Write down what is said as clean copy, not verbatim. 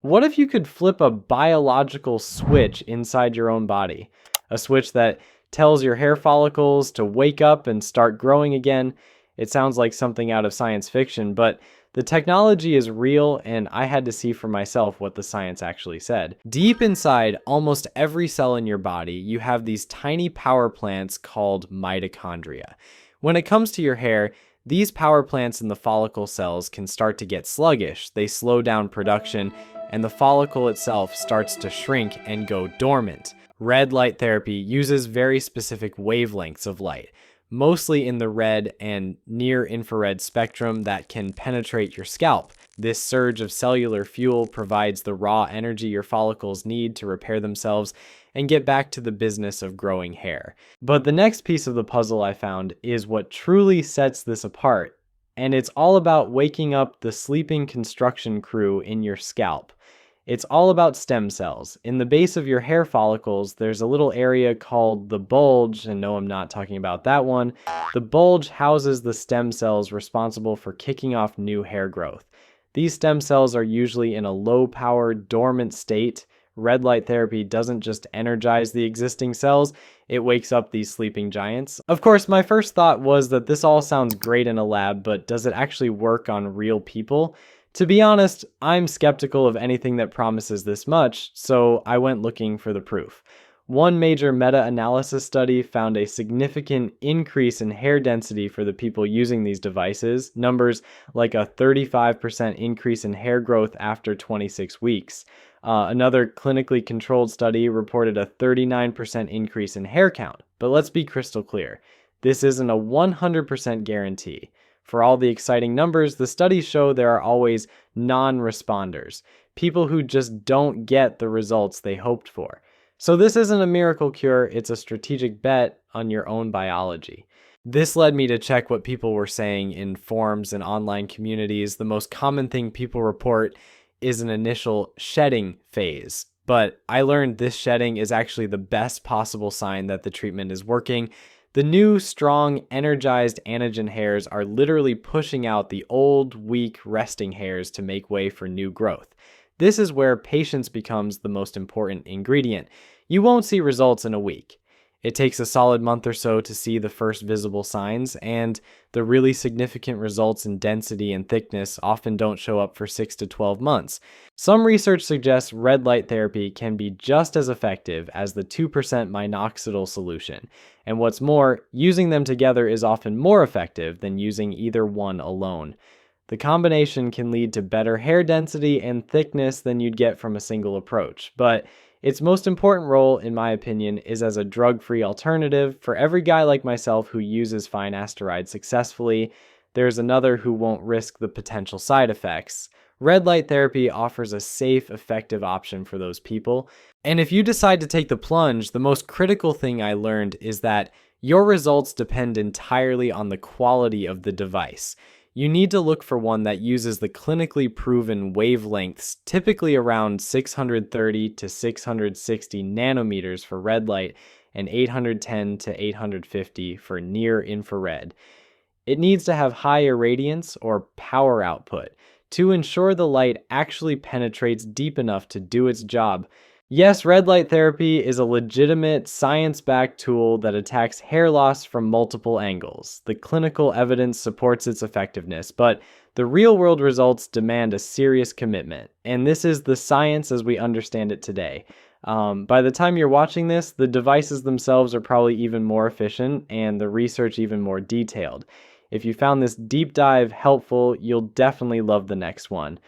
What if you could flip a biological switch inside your own body? A switch that tells your hair follicles to wake up and start growing again? It sounds like something out of science fiction, but the technology is real, and I had to see for myself what the science actually said. Deep inside almost every cell in your body, you have these tiny power plants called mitochondria. When it comes to your hair, these power plants in the follicle cells can start to get sluggish. They slow down production, and the follicle itself starts to shrink and go dormant. Red light therapy uses very specific wavelengths of light, mostly in the red and near infrared spectrum that can penetrate your scalp. This surge of cellular fuel provides the raw energy your follicles need to repair themselves and get back to the business of growing hair. But the next piece of the puzzle I found is what truly sets this apart, and it's all about waking up the sleeping construction crew in your scalp. It's all about stem cells. In the base of your hair follicles, there's a little area called the bulge, and no, I'm not talking about that one. The bulge houses the stem cells responsible for kicking off new hair growth. These stem cells are usually in a low-power, dormant state. Red light therapy doesn't just energize the existing cells, it wakes up these sleeping giants. Of course, my first thought was that this all sounds great in a lab, but does it actually work on real people? To be honest, I'm skeptical of anything that promises this much, so I went looking for the proof. One major meta-analysis study found a significant increase in hair density for the people using these devices, numbers like a 35% increase in hair growth after 26 weeks. Another clinically controlled study reported a 39% increase in hair count. But let's be crystal clear, this isn't a 100% guarantee. For all the exciting numbers, the studies show there are always non-responders, people who just don't get the results they hoped for. So this isn't a miracle cure, it's a strategic bet on your own biology. This led me to check what people were saying in forums and online communities. The most common thing people report is an initial shedding phase. But I learned this shedding is actually the best possible sign that the treatment is working. The new, strong, energized anagen hairs are literally pushing out the old, weak, resting hairs to make way for new growth. This is where patience becomes the most important ingredient. You won't see results in a week. It takes a solid month or so to see the first visible signs, and the really significant results in density and thickness often don't show up for 6 to 12 months. Some research suggests red light therapy can be just as effective as the 2% minoxidil solution. And what's more, using them together is often more effective than using either one alone. The combination can lead to better hair density and thickness than you'd get from a single approach, but its most important role, in my opinion, is as a drug-free alternative. For every guy like myself who uses finasteride successfully, there's another who won't risk the potential side effects. Red light therapy offers a safe, effective option for those people. And if you decide to take the plunge, the most critical thing I learned is that your results depend entirely on the quality of the device. You need to look for one that uses the clinically proven wavelengths, typically around 630 to 660 nanometers for red light and 810 to 850 for near infrared. It needs to have high irradiance or power output to ensure the light actually penetrates deep enough to do its job. Yes, red light therapy is a legitimate, science-backed tool that attacks hair loss from multiple angles. The clinical evidence supports its effectiveness, but the real-world results demand a serious commitment. And this is the science as we understand it today. By the time you're watching this, the devices themselves are probably even more efficient and the research even more detailed. If you found this deep dive helpful, you'll definitely love the next one.